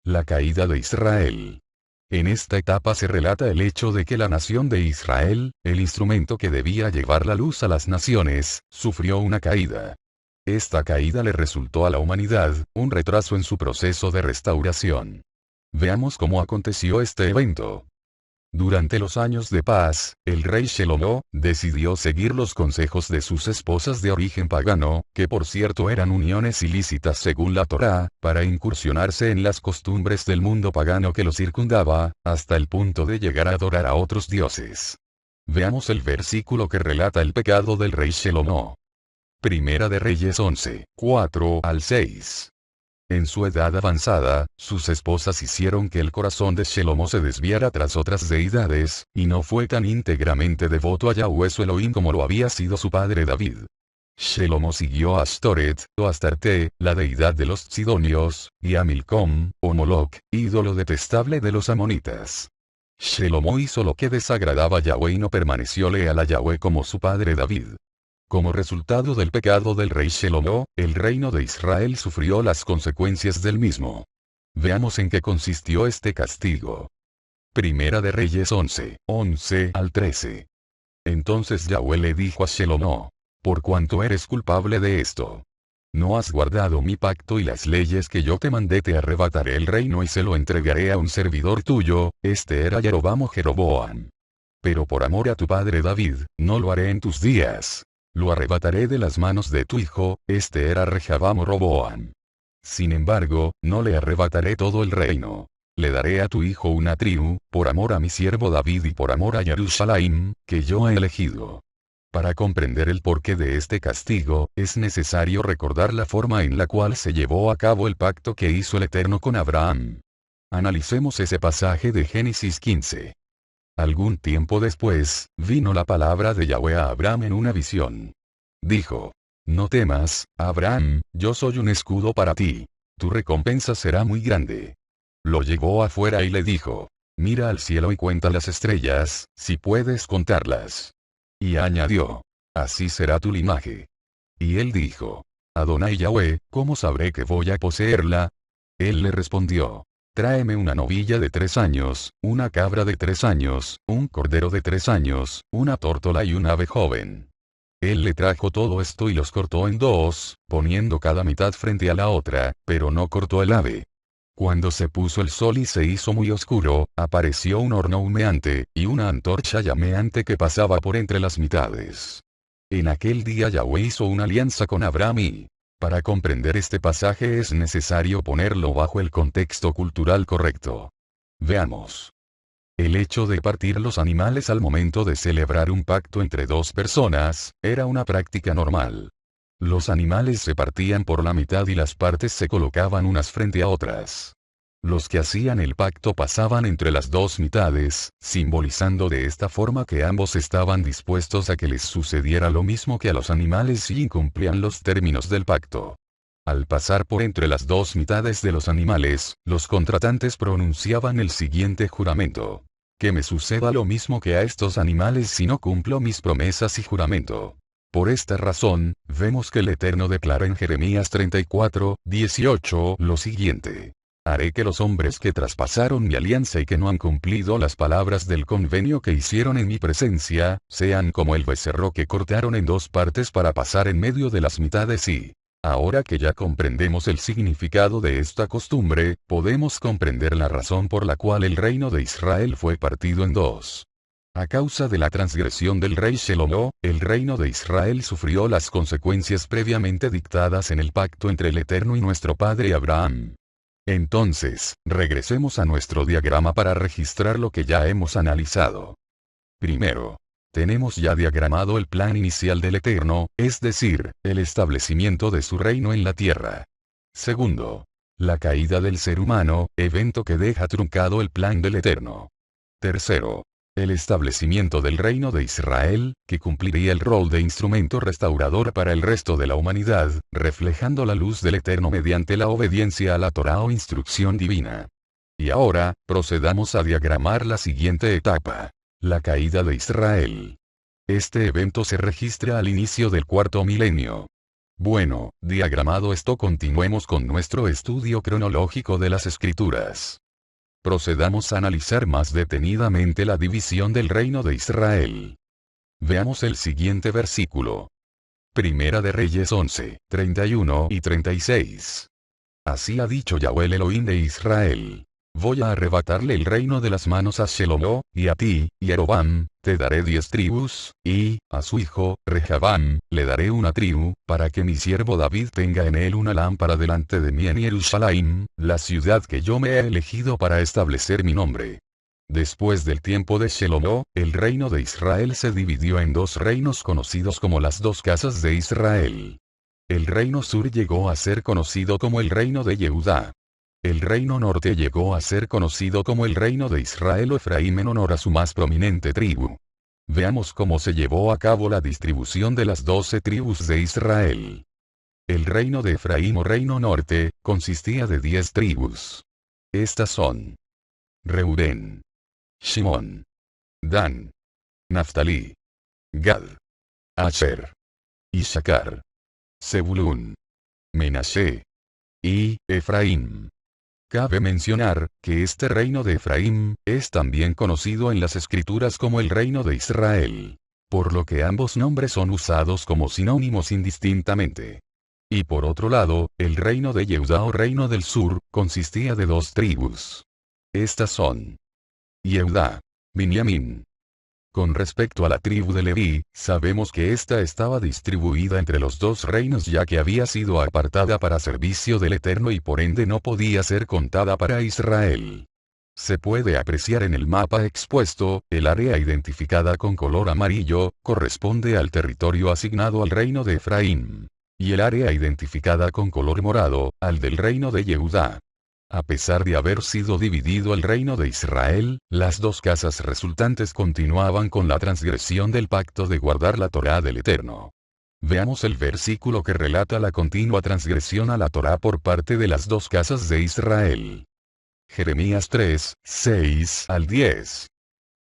La caída de Israel. En esta etapa se relata el hecho de que la nación de Israel, el instrumento que debía llevar la luz a las naciones, sufrió una caída. Esta caída le resultó a la humanidad, un retraso en su proceso de restauración. Veamos cómo aconteció este evento. Durante los años de paz, el rey Shelomo decidió seguir los consejos de sus esposas de origen pagano, que por cierto eran uniones ilícitas según la Torá, para incursionarse en las costumbres del mundo pagano que lo circundaba, hasta el punto de llegar a adorar a otros dioses. Veamos el versículo que relata el pecado del rey Shelomo. Primera de Reyes 11, 4 al 6. En su edad avanzada, sus esposas hicieron que el corazón de Shelomo se desviara tras otras deidades, y no fue tan íntegramente devoto a Yahweh su Elohim como lo había sido su padre David. Shelomo siguió a Astoret, o Astarte, la deidad de los sidonios, y a Milcom, o Moloc, ídolo detestable de los amonitas. Shelomo hizo lo que desagradaba a Yahweh y no permaneció leal a Yahweh como su padre David. Como resultado del pecado del rey Shelomo, el reino de Israel sufrió las consecuencias del mismo. Veamos en qué consistió este castigo. Primera de Reyes 11, 11 al 13. Entonces Yahweh le dijo a Shelomo: por cuanto eres culpable de esto, no has guardado mi pacto y las leyes que yo te mandé, te arrebataré el reino y se lo entregaré a un servidor tuyo, este era Jeroboam o Jeroboam. Pero por amor a tu padre David, no lo haré en tus días. Lo arrebataré de las manos de tu hijo, este era Rehoboam o Roboam. Sin embargo, no le arrebataré todo el reino. Le daré a tu hijo una tribu, por amor a mi siervo David y por amor a Jerusalén, que yo he elegido. Para comprender el porqué de este castigo, es necesario recordar la forma en la cual se llevó a cabo el pacto que hizo el Eterno con Abraham. Analicemos ese pasaje de Génesis 15. Algún tiempo después, vino la palabra de Yahweh a Abraham en una visión. Dijo: no temas, Abraham, yo soy un escudo para ti. Tu recompensa será muy grande. Lo llevó afuera y le dijo: mira al cielo y cuenta las estrellas, si puedes contarlas. Y añadió: así será tu linaje. Y él dijo: Adonai Yahweh, ¿cómo sabré que voy a poseerla? Él le respondió: tráeme una novilla de 3 años, una cabra de 3 años, un cordero de 3 años, una tórtola y un ave joven. Él le trajo todo esto y los cortó en 2, poniendo cada mitad frente a la otra, pero no cortó el ave. Cuando se puso el sol y se hizo muy oscuro, apareció un horno humeante, y una antorcha llameante que pasaba por entre las mitades. En aquel día Yahweh hizo una alianza con Abraham y, para comprender este pasaje es necesario ponerlo bajo el contexto cultural correcto. Veamos. El hecho de partir los animales al momento de celebrar un pacto entre dos personas, era una práctica normal. Los animales se partían por la mitad y las partes se colocaban unas frente a otras. Los que hacían el pacto pasaban entre las dos mitades, simbolizando de esta forma que ambos estaban dispuestos a que les sucediera lo mismo que a los animales si incumplían los términos del pacto. Al pasar por entre las dos mitades de los animales, los contratantes pronunciaban el siguiente juramento: que me suceda lo mismo que a estos animales si no cumplo mis promesas y juramento. Por esta razón, vemos que el Eterno declara en Jeremías 34, 18 lo siguiente: haré que los hombres que traspasaron mi alianza y que no han cumplido las palabras del convenio que hicieron en mi presencia, sean como el becerro que cortaron en 2 partes para pasar en medio de las mitades y, ahora que ya comprendemos el significado de esta costumbre, podemos comprender la razón por la cual el reino de Israel fue partido en 2. A causa de la transgresión del rey Shelomo, el reino de Israel sufrió las consecuencias previamente dictadas en el pacto entre el Eterno y nuestro padre Abraham. Entonces, regresemos a nuestro diagrama para registrar lo que ya hemos analizado. Primero, tenemos ya diagramado el plan inicial del Eterno, es decir, el establecimiento de su reino en la tierra. Segundo, la caída del ser humano, evento que deja truncado el plan del Eterno. Tercero, el establecimiento del reino de Israel, que cumpliría el rol de instrumento restaurador para el resto de la humanidad, reflejando la luz del Eterno mediante la obediencia a la Torá o instrucción divina. Y ahora, procedamos a diagramar la siguiente etapa: la caída de Israel. Este evento se registra al inicio del 4º milenio. Bueno, diagramado esto, continuemos con nuestro estudio cronológico de las Escrituras. Procedamos a analizar más detenidamente la división del reino de Israel. Veamos el siguiente versículo. Primera de Reyes 11, 31 y 36. Así ha dicho Yahweh el Elohim de Israel. Voy a arrebatarle el reino de las manos a Shelomo, y a ti, Jeroboam, te daré 10 tribus, y, a su hijo, Rehabam, le daré una tribu, para que mi siervo David tenga en él una lámpara delante de mí en Jerusalén, la ciudad que yo me he elegido para establecer mi nombre. Después del tiempo de Shelomo, el reino de Israel se dividió en dos reinos conocidos como las dos casas de Israel. El reino sur llegó a ser conocido como el reino de Yehudá. El reino norte llegó a ser conocido como el reino de Israel o Efraín en honor a su más prominente tribu. Veamos cómo se llevó a cabo la distribución de las 12 tribus de Israel. El reino de Efraín o reino norte, consistía de 10 tribus. Estas son: Reubén, Shimón, Dan, Naftalí, Gad, Asher, Issacar, Zebulún, Menashe y Efraín. Cabe mencionar, que este reino de Efraín, es también conocido en las Escrituras como el reino de Israel, por lo que ambos nombres son usados como sinónimos indistintamente. Y por otro lado, el reino de Yehudá o reino del sur, consistía de dos tribus. Estas son: Yehudá, Binyamin. Con respecto a la tribu de Leví, sabemos que ésta estaba distribuida entre los dos reinos ya que había sido apartada para servicio del Eterno y por ende no podía ser contada para Israel. Se puede apreciar en el mapa expuesto, el área identificada con color amarillo, corresponde al territorio asignado al reino de Efraín. Y el área identificada con color morado, al del reino de Yehudá. A pesar de haber sido dividido el reino de Israel, las dos casas resultantes continuaban con la transgresión del pacto de guardar la Torá del Eterno. Veamos el versículo que relata la continua transgresión a la Torá por parte de las dos casas de Israel. Jeremías 3, 6 al 10.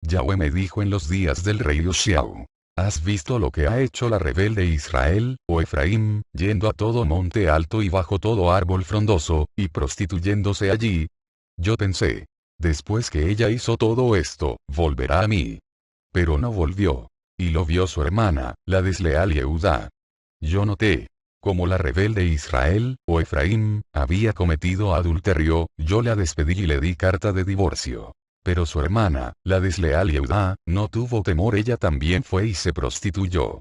Yahweh me dijo en los días del rey Usziah: ¿has visto lo que ha hecho la rebelde Israel, oh Efraín, yendo a todo monte alto y bajo todo árbol frondoso, y prostituyéndose allí? Yo pensé: después que ella hizo todo esto, volverá a mí. Pero no volvió. Y lo vio su hermana, la desleal Yehudá. Yo noté: como la rebelde Israel, oh Efraín, había cometido adulterio, yo la despedí y le di carta de divorcio. Pero su hermana, la desleal Yehudá, no tuvo temor, ella también fue y se prostituyó.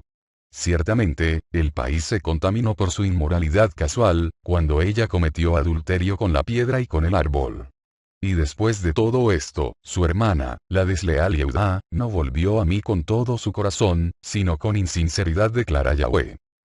Ciertamente, el país se contaminó por su inmoralidad casual, cuando ella cometió adulterio con la piedra y con el árbol. Y después de todo esto, su hermana, la desleal Yehudá, no volvió a mí con todo su corazón, sino con insinceridad, declara Yahweh.